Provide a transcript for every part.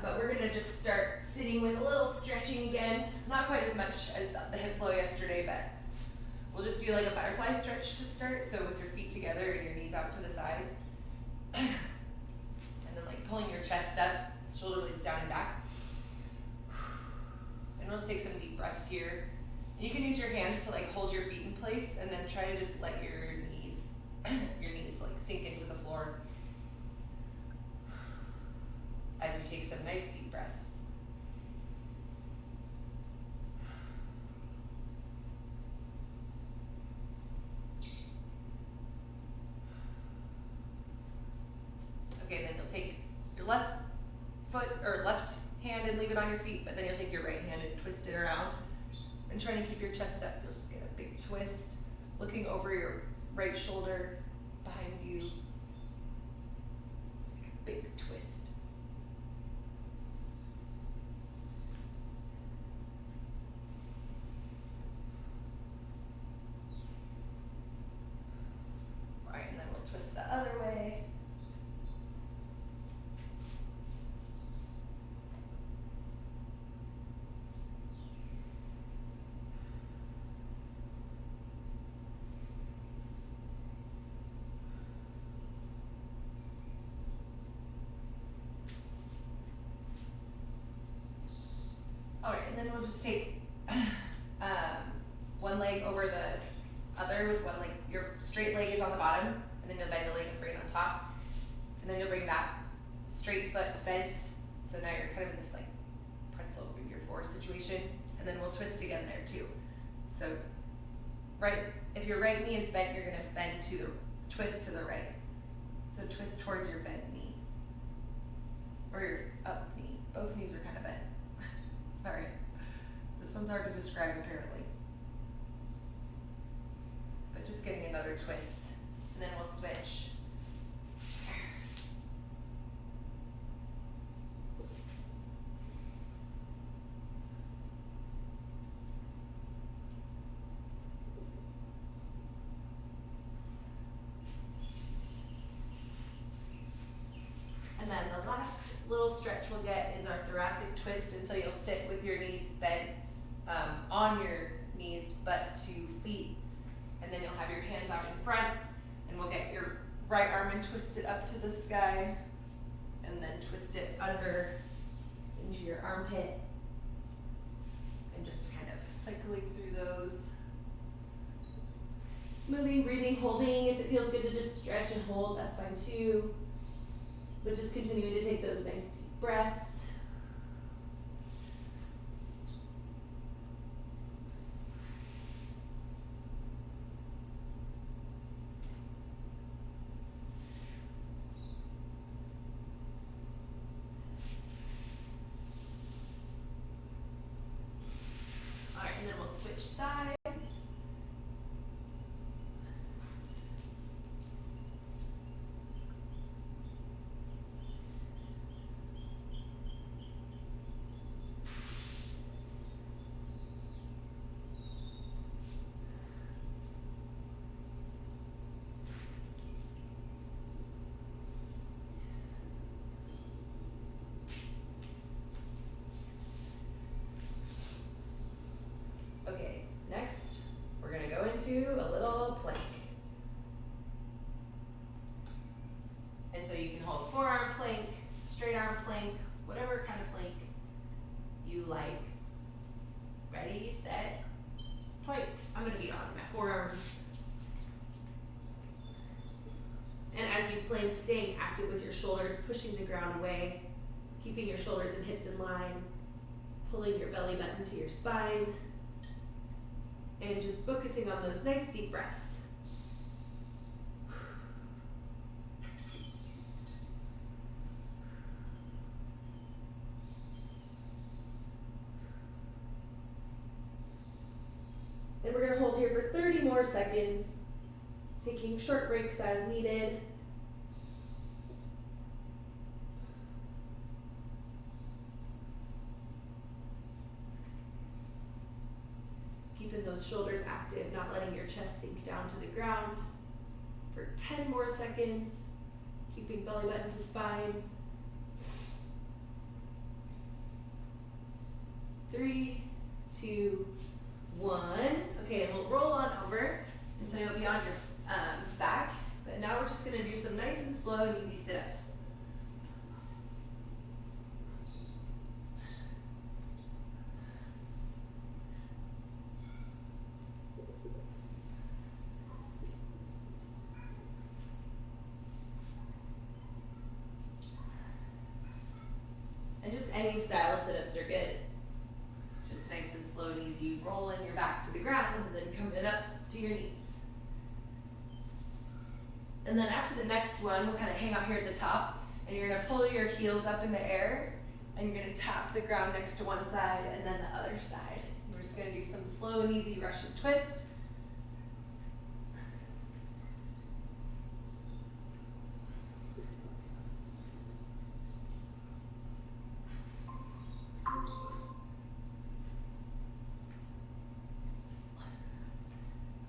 But we're gonna just start sitting with a little stretching again. Not quite as much as the hip flow yesterday, but we'll just do like a butterfly stretch to start. So with your feet together and your knees out to the side. And then like pulling your chest up, shoulder blades down and back. And we'll just take some deep breaths here. And you can use your hands to like hold your feet in place and then try to just let your knees like sink into the floor. As you take some nice deep breaths. Okay, then you'll take your left foot or left hand and leave it on your feet, but then you'll take your right hand and twist it around. And trying to keep your chest up, you'll just get a big twist, looking over your right shoulder behind you. It's like a big twist. Twist the other way. All right, and then we'll just take one leg over the other with one leg. Your straight leg is on the bottom. And then you'll bend the leg and bring it on top. And then you'll bring that straight foot bent. So now you're kind of in this like pretzel figure four situation. And then we'll twist again there too. So if your right knee is bent, you're gonna bend to the twist to the right. So twist towards your bent knee. Or your up knee. Both knees are kind of bent. Sorry. This one's hard to describe apparently. But just getting another twist. And then we'll switch. And then the last little stretch we'll get is our thoracic twist. And so you'll sit with your knees bent on your knees, butt to feet. And then you'll have your hands out in front. And we'll get your right arm and twist it up to the sky. And then twist it under into your armpit. And just kind of cycling through those. Moving, breathing, holding. If it feels good to just stretch and hold, that's fine too. But just continuing to take those nice deep breaths. And then we'll switch sides. Okay, next we're going to go into a little plank. And so you can hold forearm plank, straight arm plank, whatever kind of plank you like. Ready, set, plank. I'm going to be on my forearms. And as you plank, staying active with your shoulders, pushing the ground away, keeping your shoulders and hips in line, pulling your belly button to your spine. And just focusing on those nice deep breaths. And we're going to hold here for 30 more seconds, taking short breaks as needed. Keeping those shoulders active, not letting your chest sink down to the ground. For 10 more seconds, keeping belly button to spine. 3, 2, 1. Okay, and we'll roll on over. And so you'll be on your back. But now we're just going to do some nice and slow and easy sit-ups. And just any style of sit-ups are good. Just nice and slow and easy. Rolling your back to the ground and then coming up to your knees. And then after the next one, we'll kind of hang out here at the top, and you're going to pull your heels up in the air, and you're going to tap the ground next to one side and then the other side. We're just going to do some slow and easy Russian twist.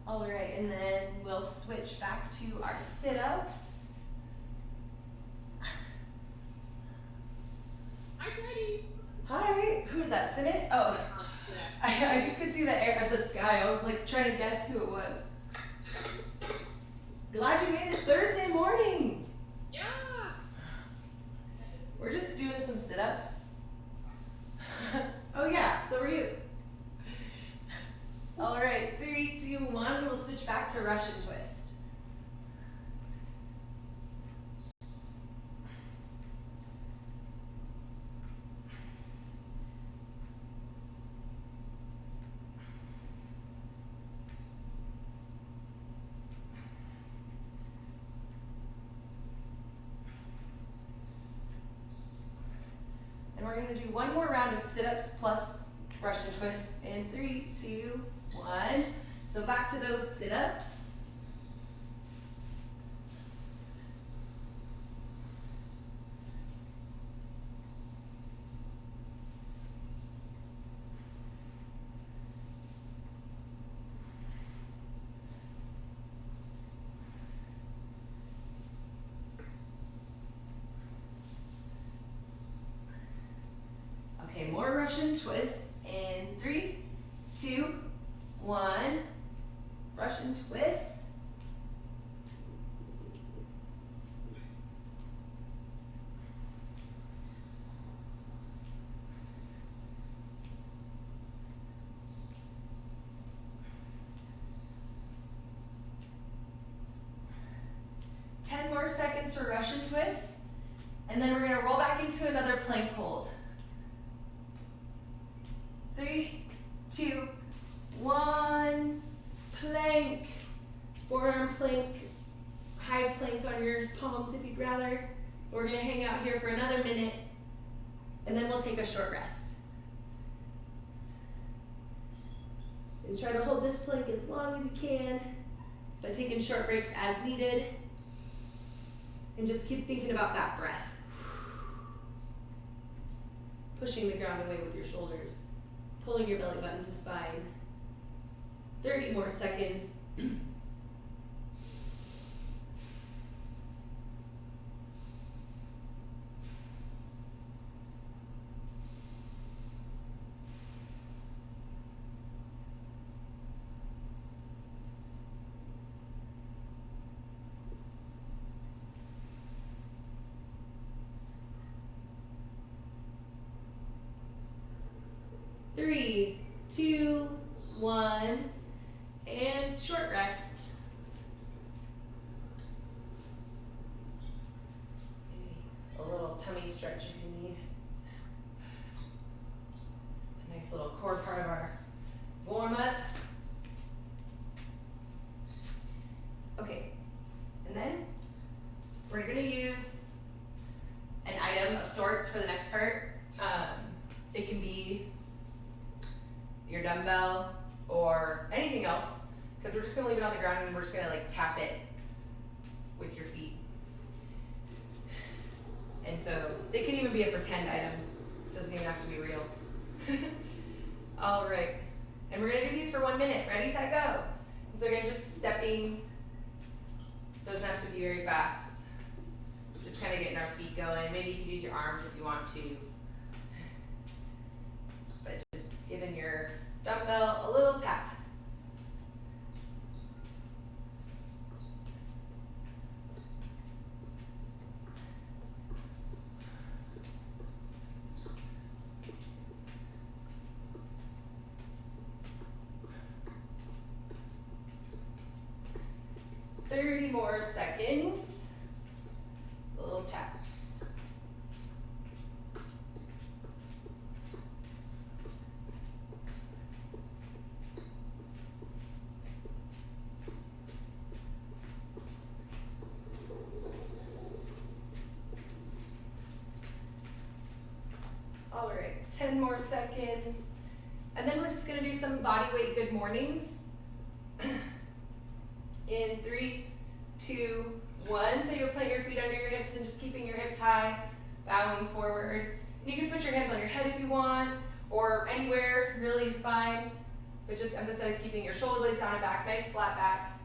All right, and then we'll switch back to our sit-ups. Hi, Chardy. Hi, who's that, Sinet? Oh, I just could see the air of the sky. I was like trying to guess who it was. Glad you made it Thursday morning. Yeah. We're just doing some sit-ups. Oh yeah, so were you. All right, 3, 2, 1. We'll switch back to Russian twist. And we're going to do one more round of sit-ups plus Russian twist in 3, 2, 1. So back to those sit-ups. Okay, more Russian twists in 3, 2, 1. Russian twist. More seconds for Russian twists, and then we're going to roll back into another plank hold. 3, 2, 1, plank, forearm plank, high plank on your palms if you'd rather. We're going to hang out here for another minute, and then we'll take a short rest. And try to hold this plank as long as you can by taking short breaks as needed. And just keep thinking about that breath. Pushing the ground away with your shoulders. Pulling your belly button to spine. 30 more seconds. Three, 2, 1, and short rest. Maybe a little tummy stretch if you need. A nice little core part of our warm up. Okay, and then we're going to use an item of sorts for the next part. It can be your dumbbell or anything else, because we're just going to leave it on the ground and we're just going to like tap it with your feet. And so it can even be a pretend item. It doesn't even have to be real. All right. And we're going to do these for 1 minute. Ready, set, go. And so again, just stepping. Doesn't have to be very fast. Just kind of getting our feet going. Maybe you can use your arms if you want to. But just 30 more seconds. Little taps. All right, 10 more seconds. And then we're just gonna do some body weight good mornings. In 3, 2, 1. So you'll plant your feet under your hips and just keeping your hips high, bowing forward. And you can put your hands on your head if you want, or anywhere really is fine. But just emphasize keeping your shoulder blades down and back, nice flat back,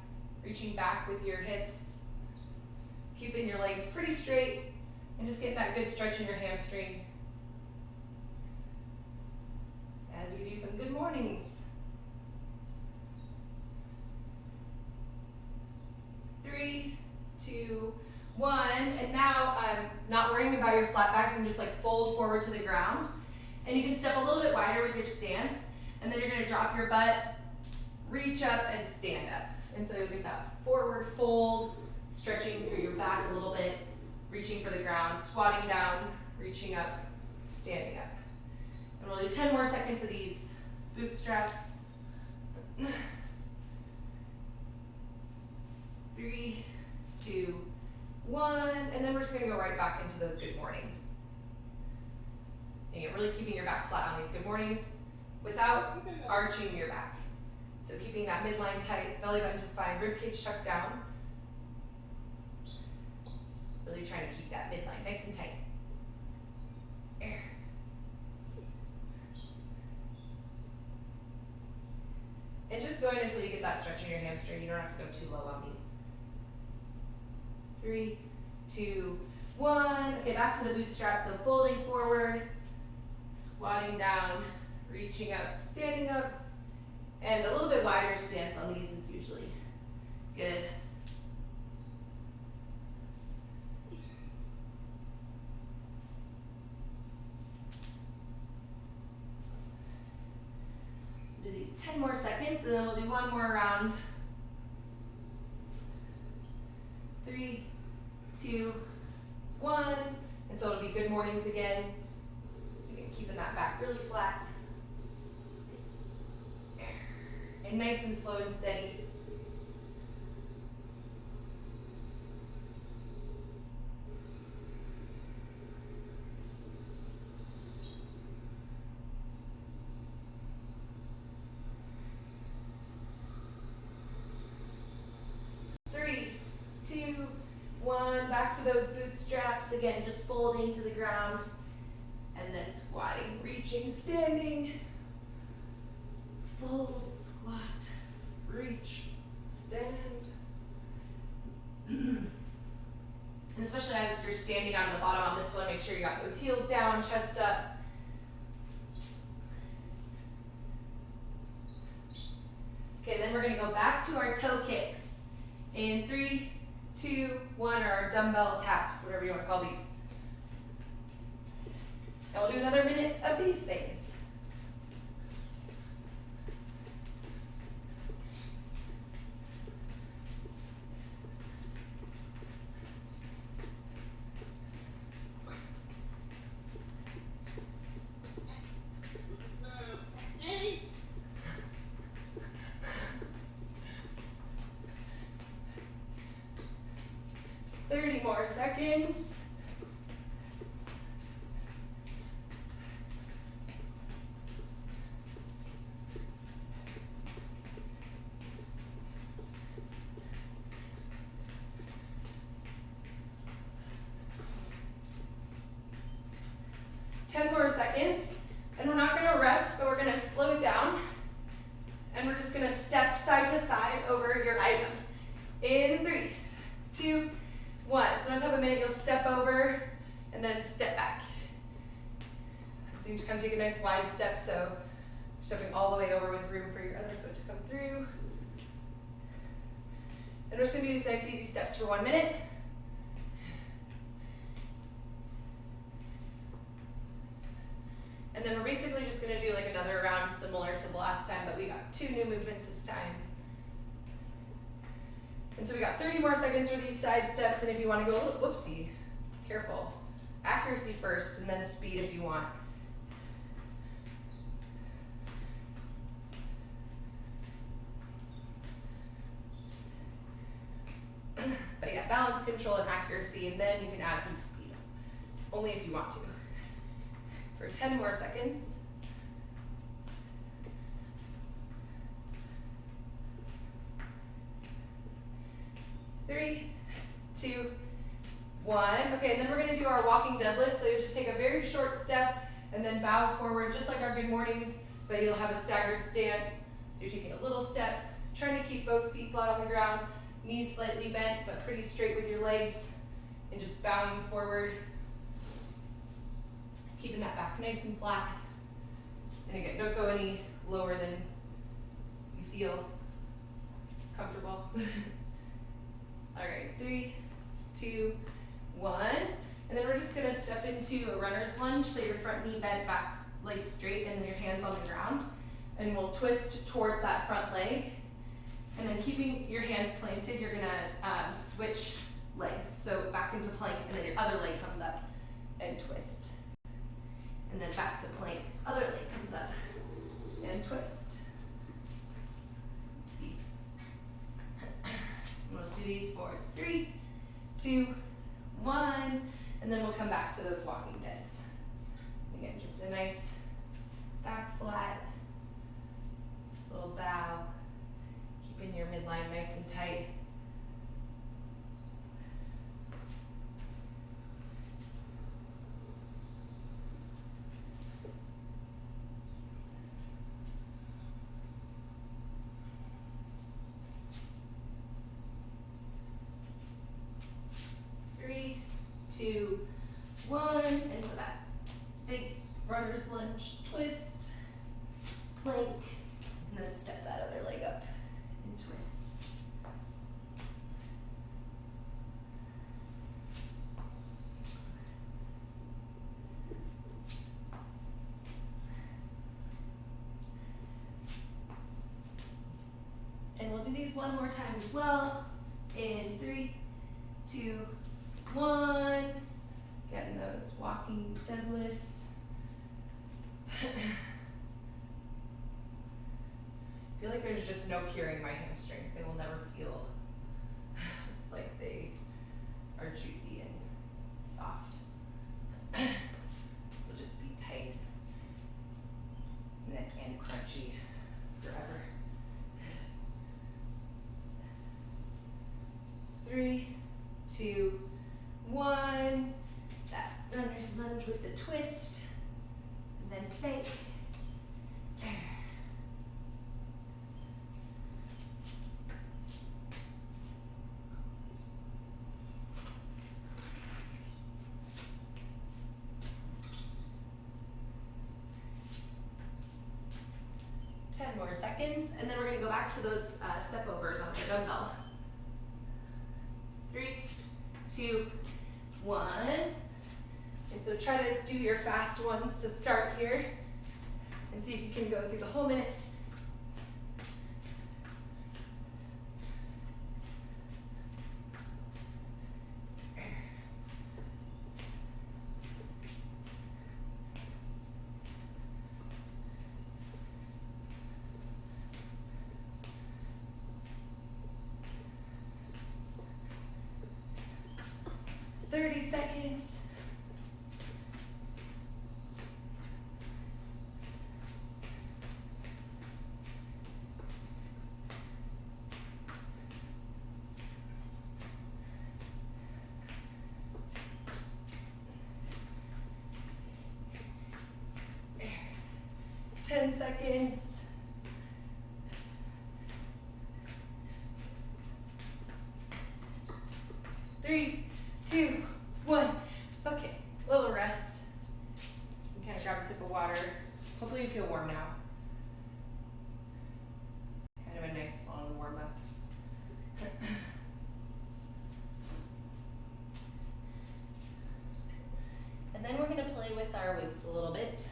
reaching back with your hips, keeping your legs pretty straight, and just getting that good stretch in your hamstring as we do some good mornings. 3, 2, 1, and now not worrying about your flat back, you can just like fold forward to the ground, and you can step a little bit wider with your stance, and then you're going to drop your butt, reach up, and stand up. And so you'll get that forward fold, stretching through your back a little bit, reaching for the ground, squatting down, reaching up, standing up. And we'll do 10 more seconds of these bootstraps. 3, 2, 1, and then we're just gonna go right back into those good mornings. And you're really keeping your back flat on these good mornings without arching your back. So keeping that midline tight, belly button just fine, rib cage tucked down. Really trying to keep that midline nice and tight. Air. And just going until you get that stretch in your hamstring. You don't have to go too low on these. 3, 2, 1. Okay, back to the bootstraps. So folding forward, squatting down, reaching up, standing up, and a little bit wider stance on these is usually good. Do these 10 more seconds, and then we'll do one more round. 3, 2, 1, and so it'll be good mornings again. Again, keeping that back really flat. And nice and slow and steady. Back to those bootstraps again, just folding to the ground and then squatting, reaching, standing, fold, squat, reach, stand. And especially as you're standing down to the bottom on this one, make sure you got those heels down, chest up. Okay, then we're gonna go back to our toe kicks in 3, 2, 1, or our dumbbell taps, whatever you want to call these. And we'll do another minute of these things. More seconds. Ten more seconds, and we're not going to rest, but we're going to slow it down, and we're just going to step side to side over your item. In 3, 2, 1. So once you have a minute, you'll step over and then step back. So you just kind of take a nice wide step, so stepping all the way over with room for your other foot to come through. And we're just going to do these nice easy steps for 1 minute. And then we're basically just going to do like another round similar to the last time, but we got 2 new movements this time. And so we got 30 more seconds for these side steps, and if you want to go a little, whoopsie, careful. Accuracy first, and then speed if you want. But yeah, balance, control, and accuracy, and then you can add some speed. Only if you want to. For 10 more seconds. 3, 2, 1. Okay, and then we're going to do our walking deadlift. So you just take a very short step and then bow forward, just like our good mornings, but you'll have a staggered stance. So you're taking a little step, trying to keep both feet flat on the ground, knees slightly bent, but pretty straight with your legs, and just bowing forward, keeping that back nice and flat. And again, don't go any lower than you feel comfortable. All right, 3, 2, 1. And then we're just gonna step into a runner's lunge, so your front knee bent, back leg straight, and then your hands on the ground. And we'll twist towards that front leg. And then keeping your hands planted, you're gonna switch legs. So back into plank, and then your other leg comes up and twist. And then back to plank, other leg comes up and twist. See. We'll just do these for 3, 2, 1, and then we'll come back to those walking deads. Again, just a nice back flat, little bow, keeping your midline nice and tight. Three, 2, 1, and so that big runner's lunge twist, plank, and then step that other leg up and twist. And we'll do these one more time as well. In 3, 2, 1. Getting those walking deadlifts. I feel like there's just no curing my hamstrings. They will never feel like they are juicy and soft. They'll just be tight and crunchy forever. 3, 2, 1. That runner's lunge with the twist, and then plank. 10 more seconds, and then we're going to go back to those step overs on the dumbbell. 3, 2, 1. And so try to do your fast ones to start here and see if you can go through the whole minute. Thirty seconds. Ten seconds. 3, 2, 1. Okay, a little rest. You kind of grab a sip of water. Hopefully you feel warm now. Kind of a nice long warm up. And then we're going to play with our weights a little bit.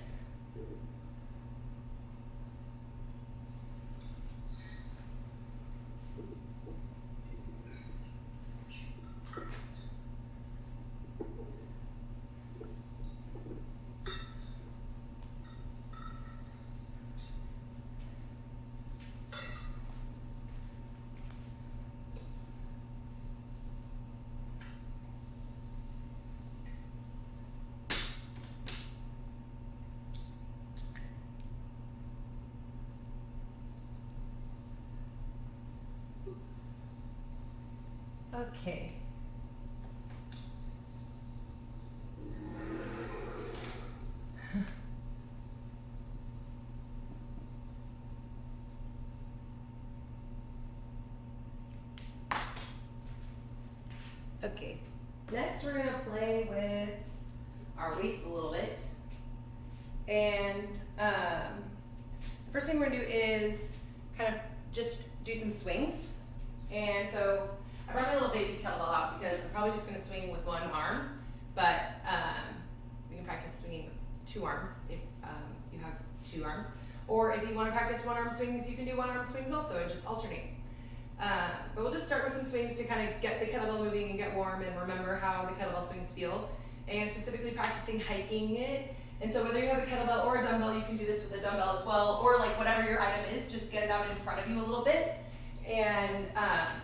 Okay. Okay, next we're going to play with our weights a little bit. And the first thing we're going to do is kind of just do some swings. And so I brought my little baby kettlebell out because I'm probably just going to swing with one arm, but we can practice swinging with two arms if you have two arms. Or if you want to practice one arm swings, you can do one arm swings also and just alternate. But we'll just start with some swings to kind of get the kettlebell moving and get warm and remember how the kettlebell swings feel, and specifically practicing hiking it. And so whether you have a kettlebell or a dumbbell, you can do this with a dumbbell as well, or like whatever your item is, just get it out in front of you a little bit. And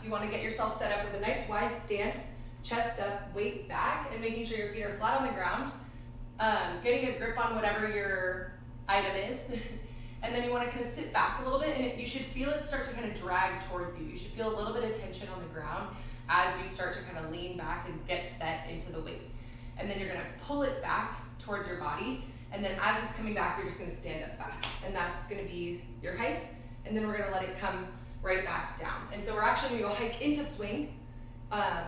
you want to get yourself set up with a nice wide stance, chest up, weight back, and making sure your feet are flat on the ground. Getting a grip on whatever your item is. And then you want to kind of sit back a little bit, and you should feel it start to kind of drag towards you. You should feel a little bit of tension on the ground as you start to kind of lean back and get set into the weight. And then you're going to pull it back towards your body, and then as it's coming back, you're just going to stand up fast. And that's going to be your hike, and then we're going to let it come right back down. And so we're actually going to go hike into swing,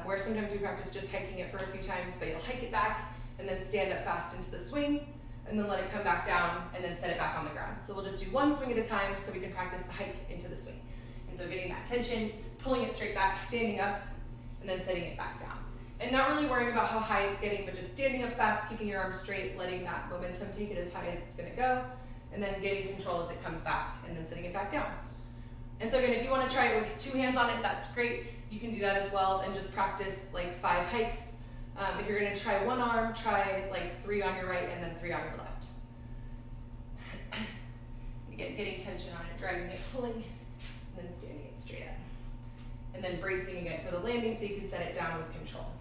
where sometimes we practice just hiking it for a few times, but you'll hike it back, and then stand up fast into the swing, and then let it come back down, and then set it back on the ground. So we'll just do one swing at a time so we can practice the hike into the swing. And so getting that tension, pulling it straight back, standing up, and then setting it back down. And not really worrying about how high it's getting, but just standing up fast, keeping your arms straight, letting that momentum take it as high as it's gonna go, and then getting control as it comes back, and then setting it back down. And so again, if you wanna try it with two hands on it, that's great. You can do that as well and just practice like 5 hikes. If you're going to try one arm, try like 3 on your right and then 3 on your left. Getting tension on it, dragging it, pulling, and then standing it straight up. And then bracing again for the landing so you can set it down with control.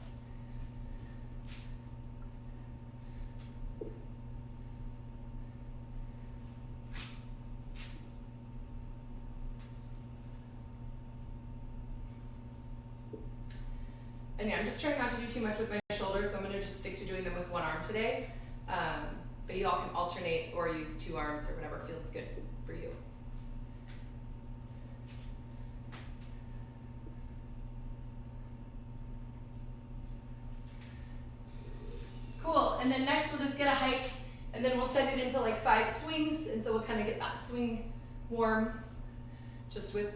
And yeah, I'm just trying not to do too much with my shoulders, so I'm going to just stick to doing them with one arm today. But you all can alternate or use 2 arms or whatever feels good for you. Cool, and then next we'll just get a hike, and then we'll send it into like 5 swings, and so we'll kind of get that swing warm just with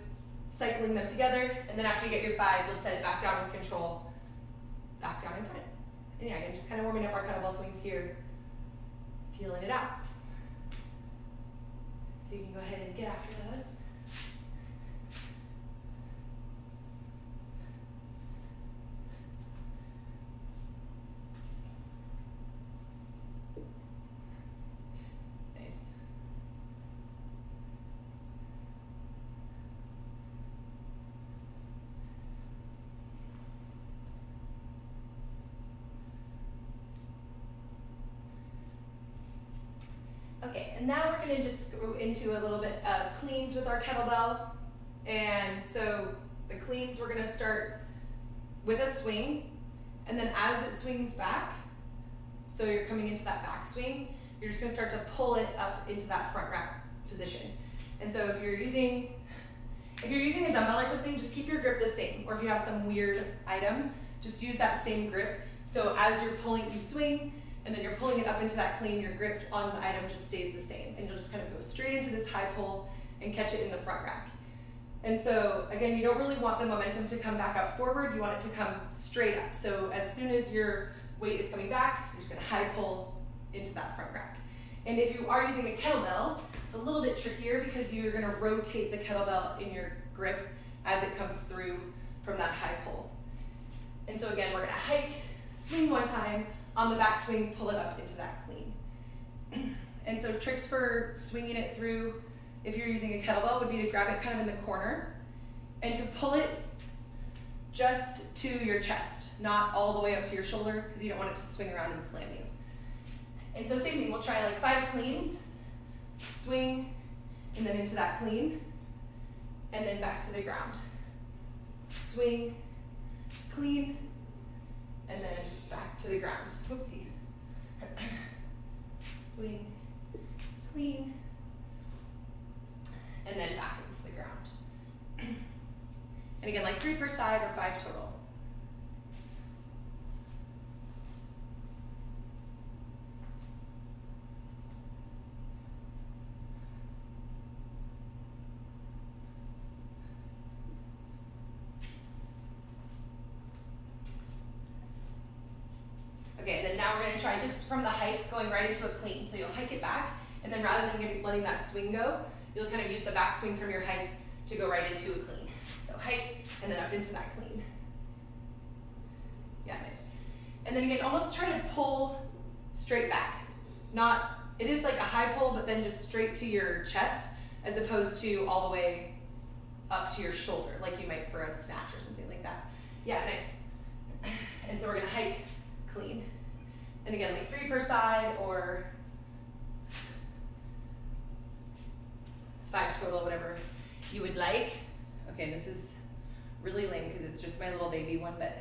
cycling them together. And then after you get your 5, you'll set it back down with control, back down in front. And yeah, again, just kind of warming up our kettlebell swings here, feeling it out. So you can go ahead and get after those. Nice. Okay, and now we're going to just go into a little bit of cleans with our kettlebell. And so the cleans, we're going to start with a swing, and then as it swings back, so you're coming into that back swing, you're just going to start to pull it up into that front rack position. And so if you're using a dumbbell or something, just keep your grip the same. Or if you have some weird item, just use that same grip. So as you're pulling, you swing, and then you're pulling it up into that clean, your grip on the item just stays the same. And you'll just kind of go straight into this high pull and catch it in the front rack. And so again, you don't really want the momentum to come back up forward, you want it to come straight up. So as soon as your weight is coming back, you're just gonna high pull into that front rack. And if you are using a kettlebell, it's a little bit trickier because you're gonna rotate the kettlebell in your grip as it comes through from that high pull. And so again, we're gonna hike, swing one time, on the back swing, pull it up into that clean. And so tricks for swinging it through, if you're using a kettlebell, would be to grab it kind of in the corner and to pull it just to your chest, not all the way up to your shoulder, because you don't want it to swing around and slam you. And so same thing, we'll try like 5 cleans, swing, and then into that clean, and then back to the ground. Swing, clean, and then back to the ground. Whoopsie. Swing, clean, and then back into the ground. And again, like 3 per side or 5 total. Okay, and then now we're going to try just from the hike going right into a clean. So you'll hike it back, and then rather than letting that swing go, you'll kind of use the back swing from your hike to go right into a clean. So hike, and then up into that clean. Yeah, nice. And then again, almost try to pull straight back. It is like a high pull, but then just straight to your chest, as opposed to all the way up to your shoulder, like you might for a snatch or something like that. Yeah, nice. And so we're going to hike, clean. And again, like 3 per side or 5 total, whatever you would like. Okay, this is really lame because it's just my little baby one, but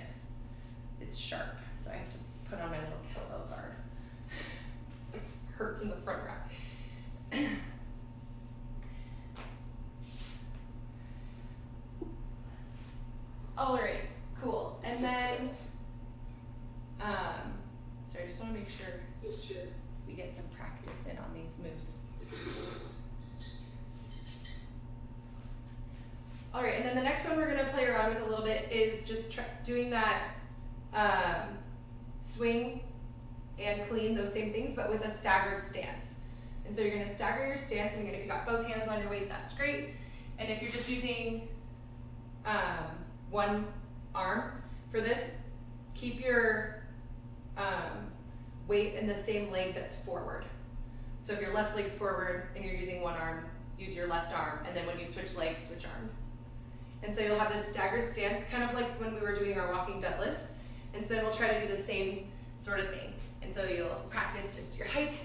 it's sharp, so I have to put on my little kettlebell guard. It hurts in the front rack. All right, cool. And then, sorry, I just want to make sure we get some practice in on these moves. All right, and then the next one we're going to play around with a little bit is just doing that swing and clean, those same things, but with a staggered stance. And so you're going to stagger your stance, and again, if you've got both hands on your weight, that's great. And if you're just using one arm for this, keep your weight in the same leg that's forward. So if your left leg's forward and you're using one arm, use your left arm, and then when you switch legs, switch arms. And so you'll have this staggered stance, kind of like when we were doing our walking deadlifts. And so then we'll try to do the same sort of thing. And so you'll practice just your hike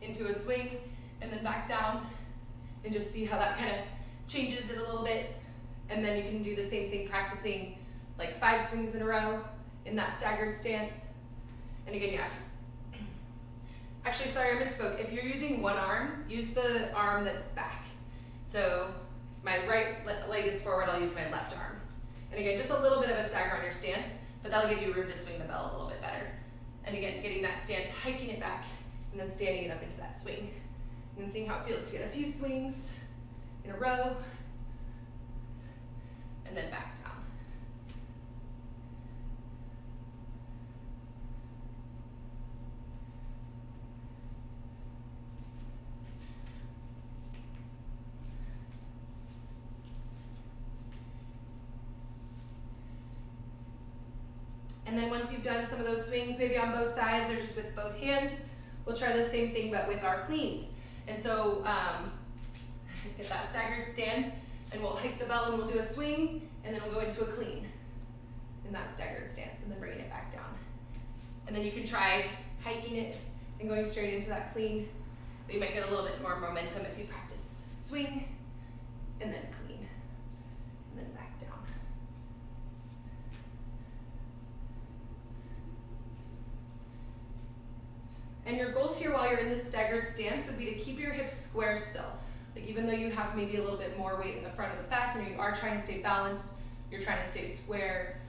into a swing, and then back down, and just see how that kind of changes it a little bit. And then you can do the same thing, practicing like 5 swings in a row in that staggered stance. And again, yeah. Actually, sorry, I misspoke. If you're using one arm, use the arm that's back. So my right leg is forward, I'll use my left arm. And again, just a little bit of a stagger on your stance, but that'll give you room to swing the bell a little bit better. And again, getting that stance, hiking it back, and then standing it up into that swing. And then seeing how it feels to get a few swings in a row, and then back down. And then once you've done some of those swings, maybe on both sides or just with both hands, we'll try the same thing but with our cleans. And so get that staggered stance, and we'll hike the bell and we'll do a swing, and then we'll go into a clean in that staggered stance, and then bringing it back down. And then you can try hiking it and going straight into that clean, but you might get a little bit more momentum if you practice swing and then clean and then back down. And your goals here while you're in this staggered stance would be to keep your hips square still. Like even though you have maybe a little bit more weight in the front of the back, you are trying to stay balanced, you're trying to stay square,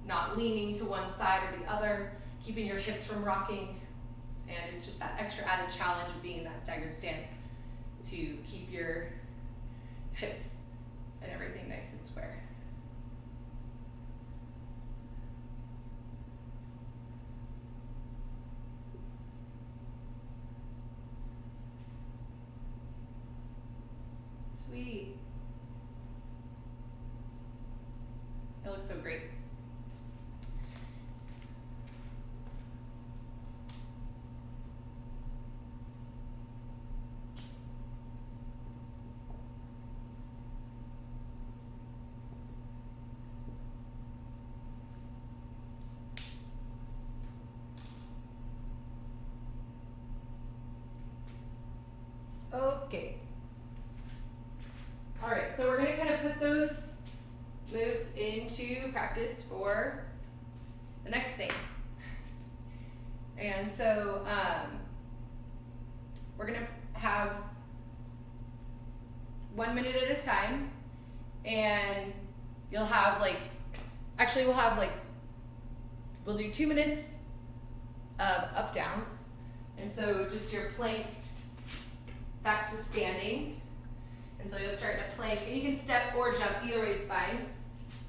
not leaning to one side or the other, keeping your hips from rocking, and it's just that extra added challenge of being in that staggered stance to keep your hips and everything nice and square. Sweet. It looks so great. Okay. All right, so we're going to kind of put those moves into to practice for the next thing. And so we're gonna have 1 minute at a time, and you'll have we'll do 2 minutes of up downs. And so just your plank back to standing. And so you'll start to plank, and you can step or jump, either way is fine.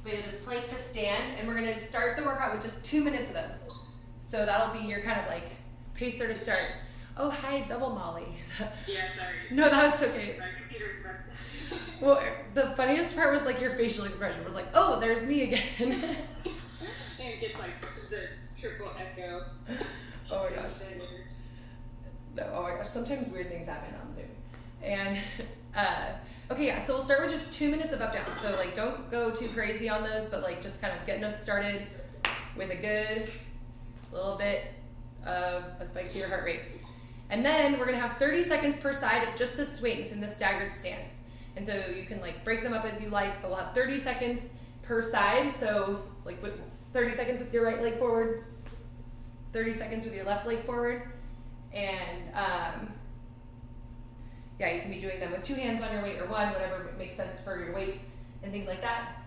But you'll just plank to stand, and we're gonna start the workout with just 2 minutes of those. So that'll be your kind of like pacer to start. Oh, hi, double Molly. Yeah, sorry. No, that was okay. My computer's messed up. Well, the funniest part was like your facial expression was like, oh, there's me again. And it gets like the triple echo. Oh my gosh. No, oh my gosh, sometimes weird things happen on Zoom. And, okay, yeah, so we'll start with just 2 minutes of up down. So like, don't go too crazy on those, but like just kind of getting us started with a good little bit of a spike to your heart rate. And then we're gonna have 30 seconds per side of just the swings in the staggered stance. And so you can like break them up as you like, but we'll have 30 seconds per side. So like 30 seconds with your right leg forward, 30 seconds with your left leg forward. And yeah, you can be doing them with 2 hands on your weight or one, whatever makes sense for your weight and things like that.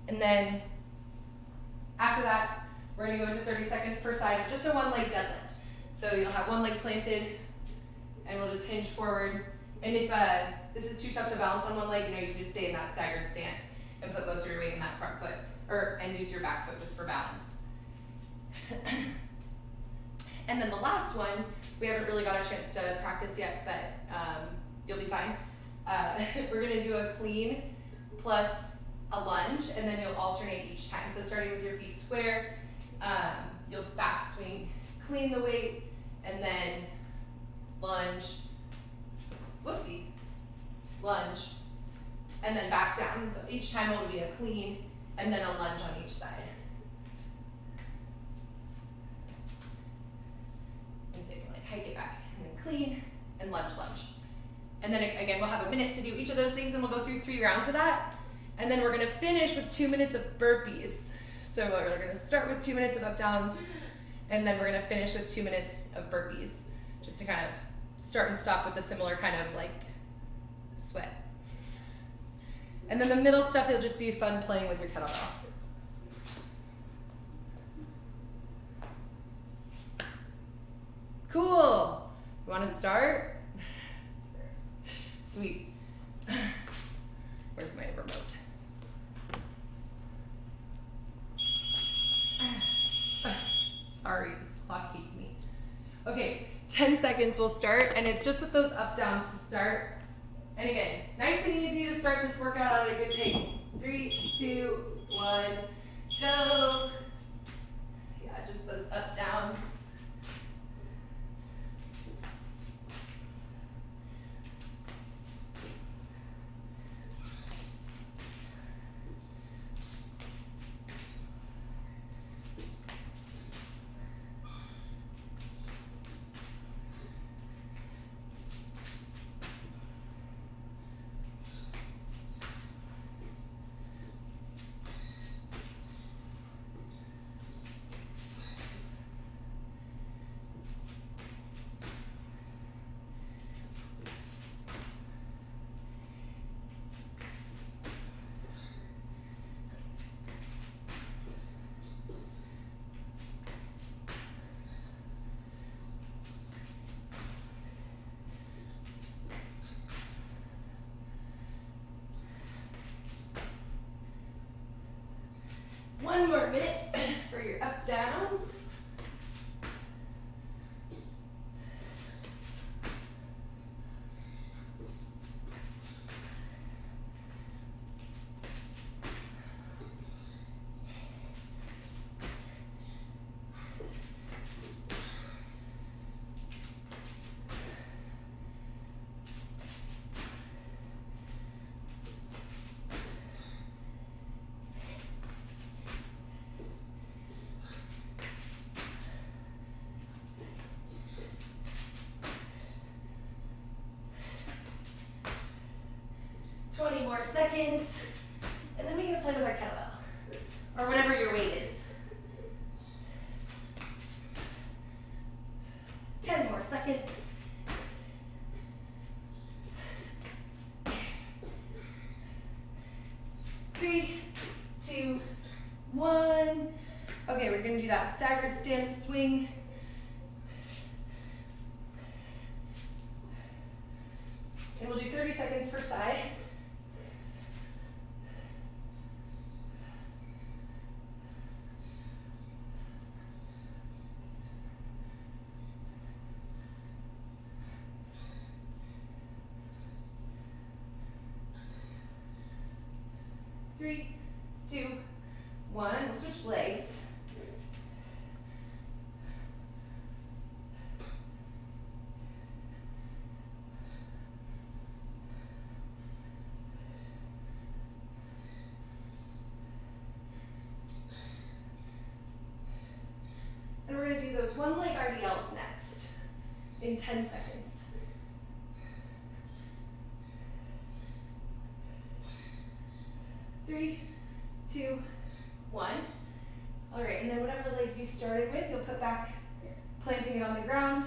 And then after that, we're gonna go into 30 seconds per side of just a 1 leg deadlift. So you'll have 1 leg planted, and we'll just hinge forward. And if this is too tough to balance on 1 leg, you can just stay in that staggered stance and put most of your weight in that front foot, and use your back foot just for balance. And then the last one, we haven't really got a chance to practice yet, but you'll be fine. We're gonna do a clean plus a lunge, and then you'll alternate each time. So starting with your feet square, you'll back swing, clean the weight, and then lunge, whoopsie, lunge, and then back down. So each time it'll be a clean, and then a lunge on each side. And so you can like hike it back, and then clean, and lunge, lunge. And then again, we'll have a minute to do each of those things, and we'll go through 3 rounds of that. And then we're gonna finish with 2 minutes of burpees. So we're gonna start with 2 minutes of up downs, and then we're gonna finish with 2 minutes of burpees, just to kind of start and stop with the similar kind of like sweat. And then the middle stuff, it'll just be fun playing with your kettlebell. Cool. You wanna start? Sweet. Where's my remote? Sorry, this clock hates me. Okay, 10 seconds we'll start, and it's just with those up downs to start. And again, nice and easy to start this workout at a good pace. 3, 2, 1, go. Yeah, just those up downs. One more minute for your up downs. More seconds, and then we get gonna play with our kettlebell, or whatever your weight is. 10 more seconds. 3, 2, 1. Okay, we're gonna do that staggered stance swing. And we'll do 30 seconds per side. Three, two, one. We'll switch legs. And we're going to do those one leg RDLs next in 10 seconds. Three, two, one. All right, and then whatever leg you started with, you'll put back, planting it on the ground.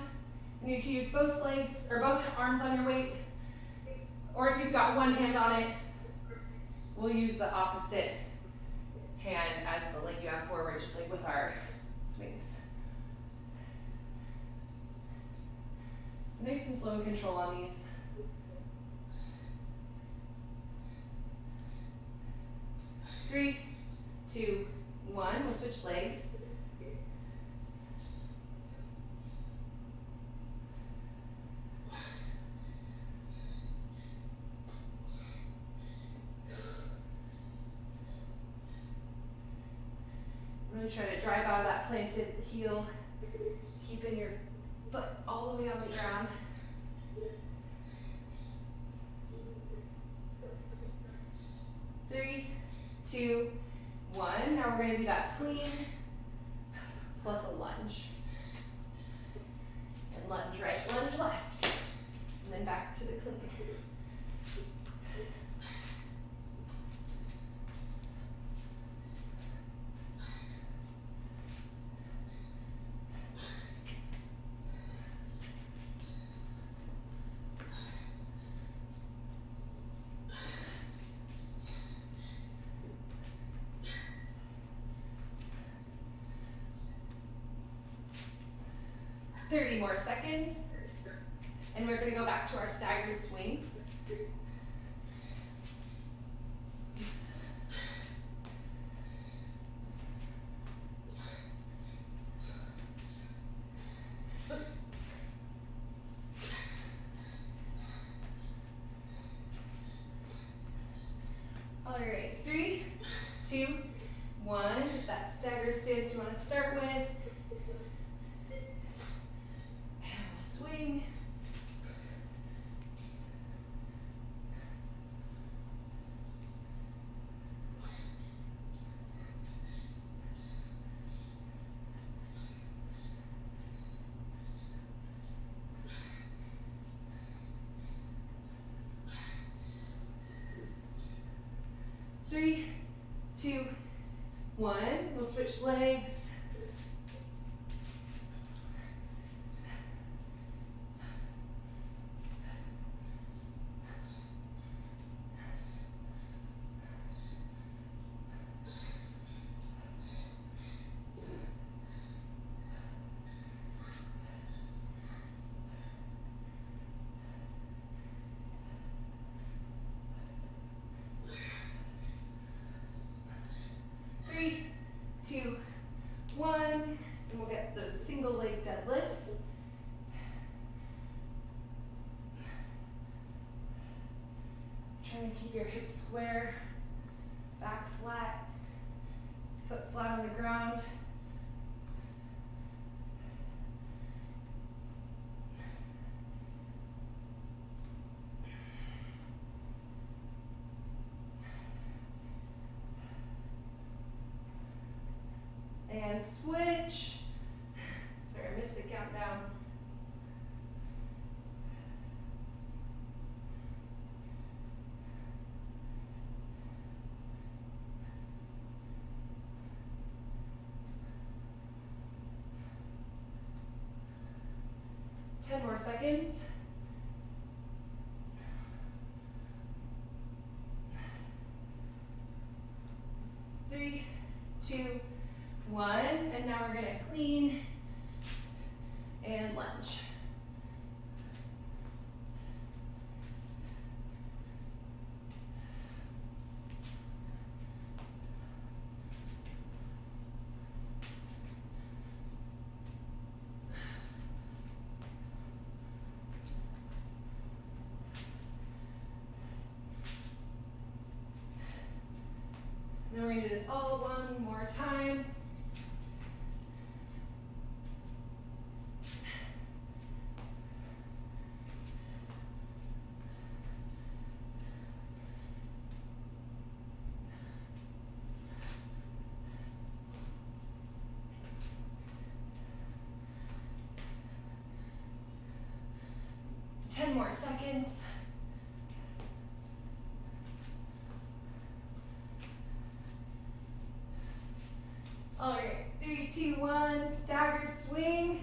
And you can use both legs, or both arms on your weight. Or if you've got one hand on it, we'll use the opposite hand as the leg you have forward, just like with our swings. Nice and slow and control on these. Three, two, one. We'll switch legs. Really try to drive out of that planted heel, keeping your foot all the way on the ground. Three, two, one. Now we're going to do that clean plus a lunge. And lunge right, lunge left. And then back to the clean. Thirty more seconds, and we're going to go back to our staggered swings. All right, 3, 2, 1. That staggered stance you want to start with. Swing. Three, two, one. We'll switch legs. Three, two, one, and we'll get those single leg deadlifts. Trying to keep your hips square, back flat, foot flat on the ground. And switch. Sorry, I missed the countdown. 10 more seconds. 3, 2, 1, and now we're gonna clean and lunge. Then we're going to do this all one more time. Ten more seconds. All right, 3, 2, 1, staggered swing.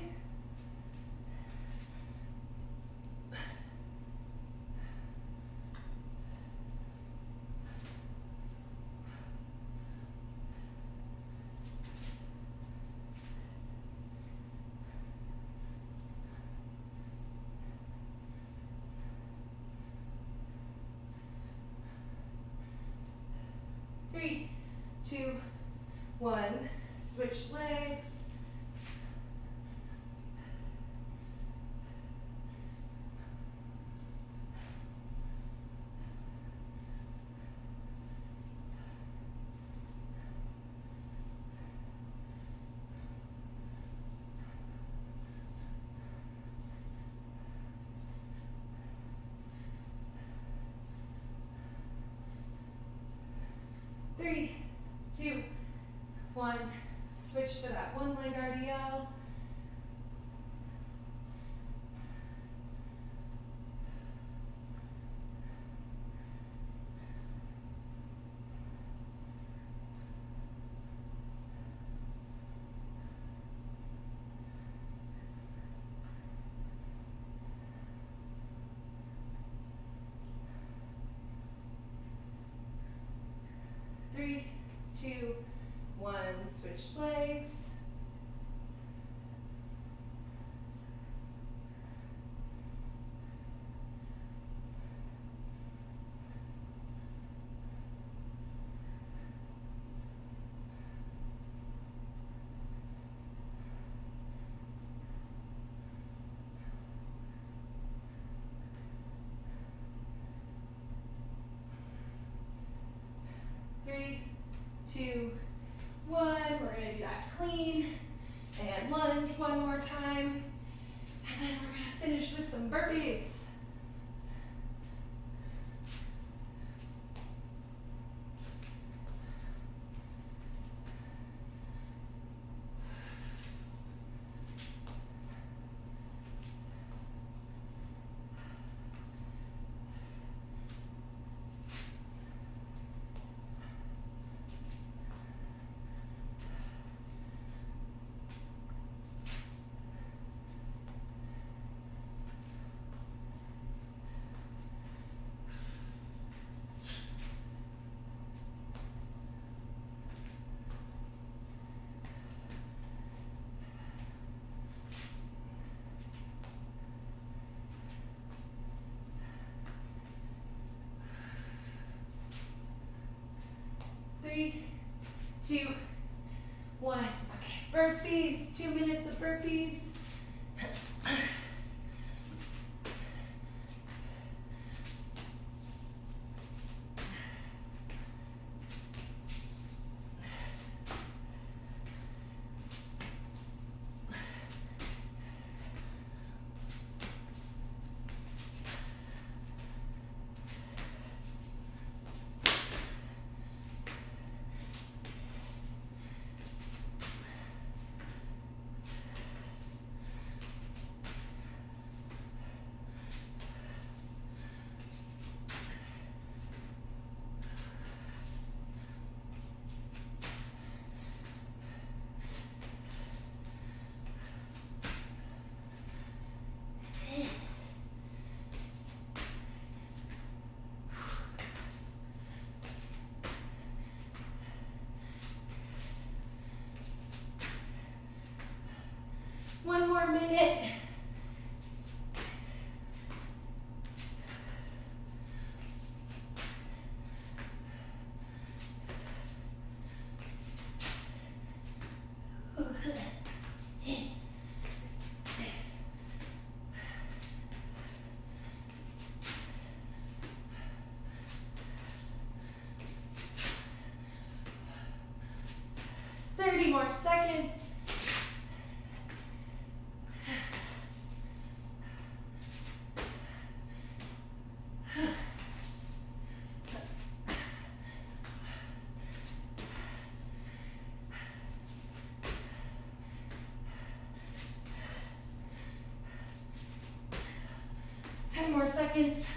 Three, two, one. Switch legs. Three, two, one. Switch to that one leg RDL. Three, two, one. Switch legs. Three, two, one. We're going to do that clean and lunge one more time. And then we're going to finish with some burpees. Three, two, one. Okay, burpees. 2 minutes of burpees. more minute. More seconds. Ten more seconds.